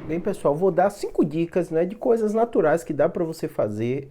Bem, pessoal, vou dar 5 dicas, né, de coisas naturais que dá para você fazer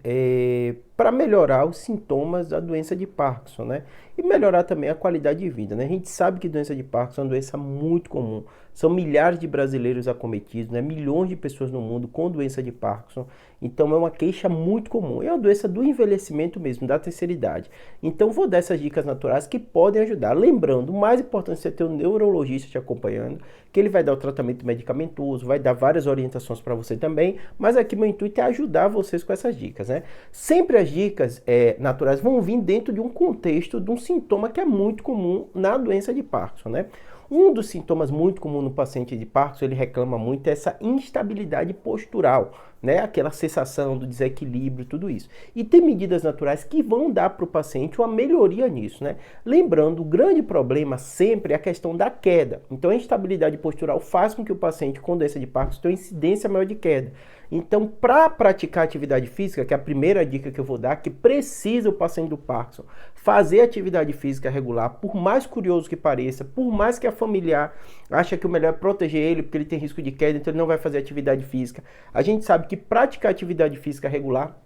para melhorar os sintomas da doença de Parkinson, né? E melhorar também a qualidade de vida, né? A gente sabe que doença de Parkinson é uma doença muito comum. São milhares de brasileiros acometidos, né? Milhões de pessoas no mundo com doença de Parkinson. Então é uma queixa muito comum. É uma doença do envelhecimento mesmo, da terceira idade. Então vou dar essas dicas naturais que podem ajudar. Lembrando, o mais importante é você ter um neurologista te acompanhando, que ele vai dar o tratamento medicamentoso, vai dar várias orientações para você também, mas aqui meu intuito é ajudar vocês com essas dicas, né? Sempre as dicas naturais vão vir dentro de um contexto, de um sintoma que é muito comum na doença de Parkinson, né? Um dos sintomas muito comum no paciente de Parkinson, ele reclama muito, é essa instabilidade postural, né? Aquela sensação do desequilíbrio, tudo isso. E tem medidas naturais que vão dar para o paciente uma melhoria nisso, né? Lembrando, o grande problema sempre é a questão da queda. Então, a instabilidade postural faz com que o paciente com doença de Parkinson tenha uma incidência maior de queda. Então, para praticar atividade física, que é a primeira dica que eu vou dar, que precisa o paciente do Parkinson fazer atividade física regular, por mais curioso que pareça, por mais que a familiar acha que o melhor é proteger ele, porque ele tem risco de queda, então ele não vai fazer atividade física. A gente sabe que praticar atividade física regular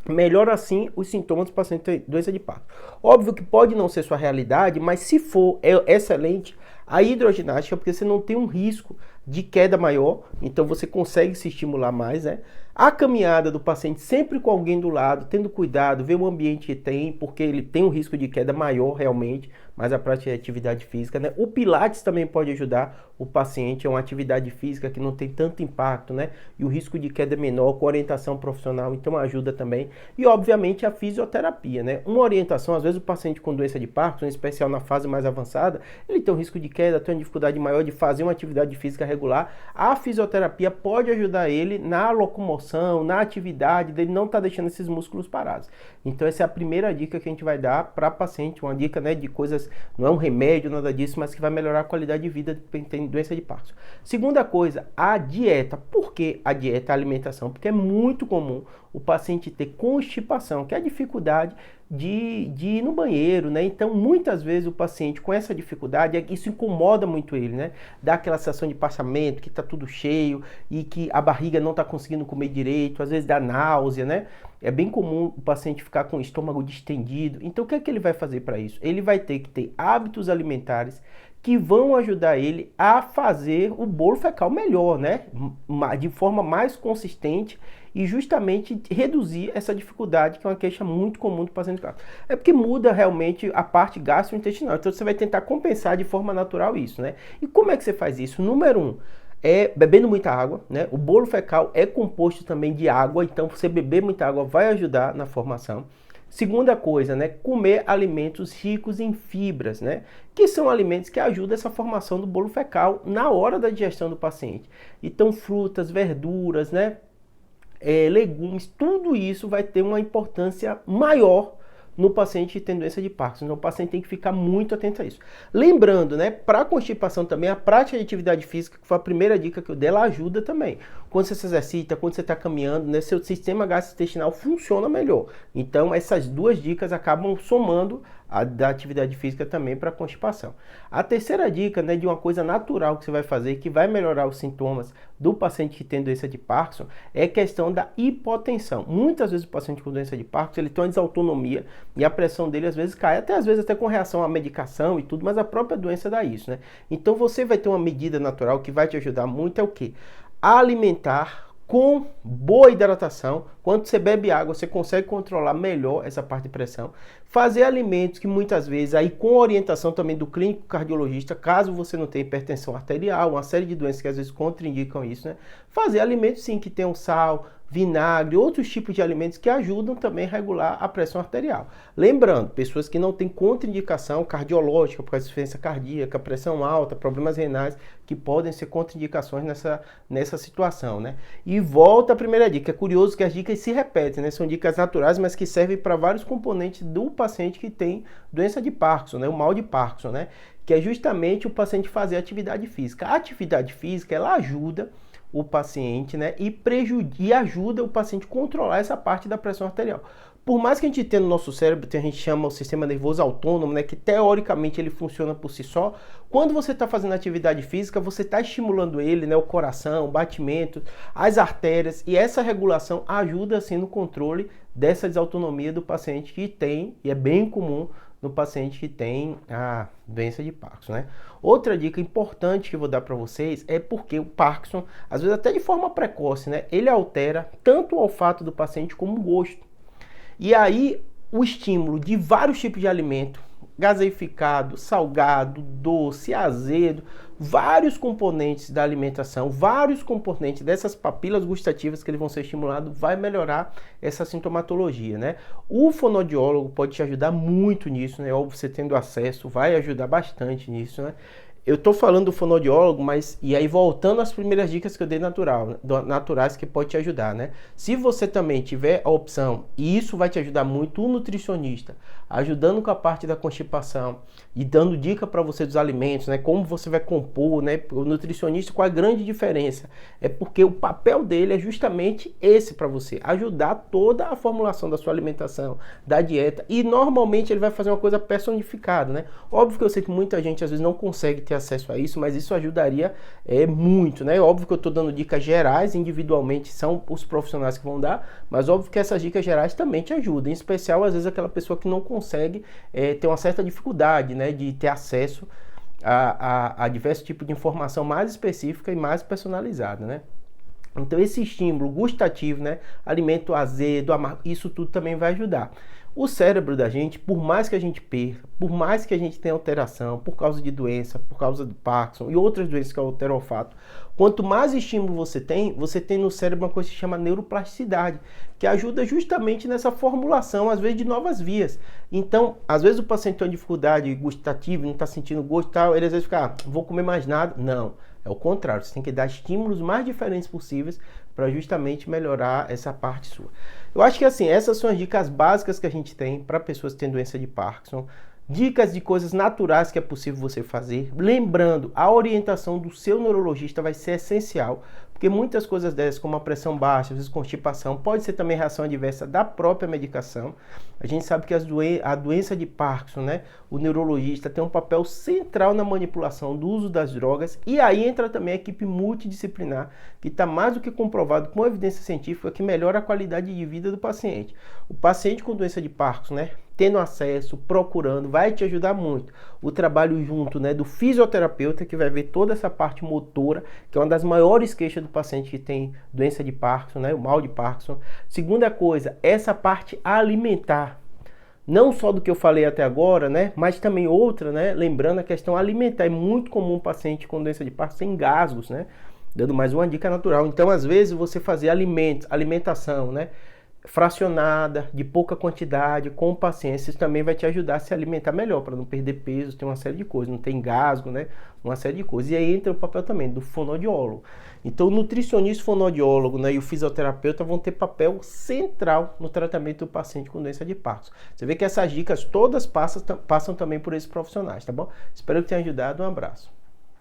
melhora assim os sintomas do paciente de doença de Parkinson. Óbvio que pode não ser sua realidade, mas se for, é excelente a hidroginástica, porque você não tem um risco de queda maior, então você consegue se estimular mais, né? A caminhada do paciente sempre com alguém do lado, tendo cuidado, ver o ambiente que tem, porque ele tem um risco de queda maior realmente, mas a prática de atividade física, né? O Pilates também pode ajudar o paciente, é uma atividade física que não tem tanto impacto, né? E o risco de queda é menor, com orientação profissional, então ajuda também. E obviamente a fisioterapia, né? Uma orientação, às vezes o paciente com doença de Parkinson, em especial na fase mais avançada, ele tem um risco de queda, tem uma dificuldade maior de fazer uma atividade física regular. A fisioterapia pode ajudar ele na locomoção, na atividade, dele não tá deixando esses músculos parados. Então essa é a primeira dica que a gente vai dar para paciente, uma dica, né, de coisas, não é um remédio, nada disso, mas que vai melhorar a qualidade de vida de quem tem doença de Parkinson. Segunda coisa, a dieta. Por que a dieta, a alimentação? Porque é muito comum o paciente ter constipação, que é a dificuldade de ir no banheiro, né? Então, muitas vezes o paciente com essa dificuldade, isso incomoda muito ele, né? Dá aquela sensação de passamento, que tá tudo cheio e que a barriga não tá conseguindo comer direito, às vezes dá náusea, né? É bem comum o paciente ficar com o estômago distendido. Então, o que é que ele vai fazer para isso? Ele vai ter que ter hábitos alimentares que vão ajudar ele a fazer o bolo fecal melhor, né? De forma mais consistente e justamente reduzir essa dificuldade, que é uma queixa muito comum do paciente. É porque muda realmente a parte gastrointestinal. Então você vai tentar compensar de forma natural isso, né? E como é que você faz isso? Número 1, bebendo muita água, né? O bolo fecal é composto também de água, então você beber muita água vai ajudar na formação. Segunda coisa, né, comer alimentos ricos em fibras, né, que são alimentos que ajudam essa formação do bolo fecal na hora da digestão do paciente. Então, frutas, verduras, né, legumes, tudo isso vai ter uma importância maior no paciente que tem doença de Parkinson. Então o paciente tem que ficar muito atento a isso. Lembrando, né, para constipação também, a prática de atividade física, que foi a primeira dica que eu dei, ela ajuda também. Quando você se exercita, quando você está caminhando, né, seu sistema gastrointestinal funciona melhor. Então essas duas dicas acabam somando a da atividade física também para constipação. A terceira dica, né, de uma coisa natural que você vai fazer, que vai melhorar os sintomas do paciente que tem doença de Parkinson, é a questão da hipotensão. Muitas vezes o paciente com doença de Parkinson, ele tem uma desautonomia e a pressão dele às vezes cai, até às vezes até com reação à medicação e tudo, mas a própria doença dá isso, né? Então você vai ter uma medida natural que vai te ajudar muito, é o quê? Alimentar com boa hidratação. Quando você bebe água, você consegue controlar melhor essa parte de pressão. Fazer alimentos que muitas vezes, aí com orientação também do clínico cardiologista, caso você não tenha hipertensão arterial, uma série de doenças que às vezes contraindicam isso, né? Fazer alimentos sim que tenham sal, vinagre, outros tipos de alimentos que ajudam também a regular a pressão arterial. Lembrando, pessoas que não têm contraindicação cardiológica, por causa de insuficiência cardíaca, pressão alta, problemas renais, que podem ser contraindicações nessa situação, né? E volta à primeira dica. É curioso que as dicas se repetem, né? São dicas naturais, mas que servem para vários componentes do paciente que tem doença de Parkinson, né? O mal de Parkinson, né? Que é justamente o paciente fazer atividade física. A atividade física, ela ajuda o paciente, né, e ajuda o paciente a controlar essa parte da pressão arterial. Por mais que a gente tenha no nosso cérebro, a gente chama o sistema nervoso autônomo, né, que teoricamente ele funciona por si só, quando você está fazendo atividade física, você está estimulando ele, né, o coração, o batimento, as artérias, e essa regulação ajuda assim no controle dessa desautonomia do paciente que tem, e é bem comum no paciente que tem a doença de Parkinson, né? Outra dica importante que eu vou dar para vocês é porque o Parkinson, às vezes até de forma precoce, né, ele altera tanto o olfato do paciente como o gosto. E aí, o estímulo de vários tipos de alimento, gaseificado, salgado, doce, azedo, vários componentes da alimentação, vários componentes dessas papilas gustativas que eles vão ser estimulados, vai melhorar essa sintomatologia, né? O fonoaudiólogo pode te ajudar muito nisso, né? Óbvio, você tendo acesso, vai ajudar bastante nisso, né? Eu tô falando do fonoaudiólogo, mas e aí voltando às primeiras dicas que eu dei naturais que pode te ajudar, né? Se você também tiver a opção, e isso vai te ajudar muito, o nutricionista, ajudando com a parte da constipação e dando dica para você dos alimentos, né? Como você vai compor, né? O nutricionista, qual a grande diferença? É porque o papel dele é justamente esse para você, ajudar toda a formulação da sua alimentação, da dieta, e normalmente ele vai fazer uma coisa personificada, né? Óbvio que eu sei que muita gente às vezes não consegue ter acesso a isso, mas isso ajudaria muito, né? Óbvio que eu estou dando dicas gerais, individualmente são os profissionais que vão dar, mas óbvio que essas dicas gerais também te ajudam, em especial às vezes aquela pessoa que não consegue ter uma certa dificuldade, né, de ter acesso a diversos tipos de informação mais específica e mais personalizada, né? Então esse estímulo gustativo, né, alimento azedo, amargo, isso tudo também vai ajudar. O cérebro da gente, por mais que a gente perca, por mais que a gente tenha alteração por causa de doença, por causa do Parkinson e outras doenças que alteram o olfato, quanto mais estímulo você tem no cérebro uma coisa que se chama neuroplasticidade, que ajuda justamente nessa formulação, às vezes, de novas vias. Então, às vezes o paciente tem uma dificuldade gustativa, não está sentindo gosto e tal, ele às vezes fica, não vou comer mais nada. Não, é o contrário, você tem que dar estímulos mais diferentes possíveis para justamente melhorar essa parte sua. Eu acho que assim, essas são as dicas básicas que a gente tem para pessoas que têm doença de Parkinson. Dicas de coisas naturais que é possível você fazer. Lembrando, a orientação do seu neurologista vai ser essencial, porque muitas coisas dessas, como a pressão baixa, às vezes constipação, pode ser também reação adversa da própria medicação. A gente sabe que a doença de Parkinson, né, o neurologista tem um papel central na manipulação do uso das drogas, e aí entra também a equipe multidisciplinar, que está mais do que comprovado com evidência científica que melhora a qualidade de vida do paciente. O paciente com doença de Parkinson, né, tendo acesso, procurando, vai te ajudar muito. O trabalho junto, né, do fisioterapeuta, que vai ver toda essa parte motora, que é uma das maiores queixas do paciente que tem doença de Parkinson, né, o mal de Parkinson. Segunda coisa, essa parte alimentar. Não só do que eu falei até agora, né, mas também outra, né, lembrando a questão alimentar. É muito comum o paciente com doença de Parkinson ter engasgos, né, dando mais uma dica natural. Então, às vezes, você fazer alimentação, né, fracionada, de pouca quantidade, com paciência, isso também vai te ajudar a se alimentar melhor, para não perder peso, tem uma série de coisas, não tem engasgo, né? Uma série de coisas. E aí entra o papel também do fonoaudiólogo. Então o nutricionista, fonoaudiólogo, né, e o fisioterapeuta vão ter papel central no tratamento do paciente com doença de Parkinson. Você vê que essas dicas todas passam também por esses profissionais, tá bom? Espero que tenha ajudado, um abraço.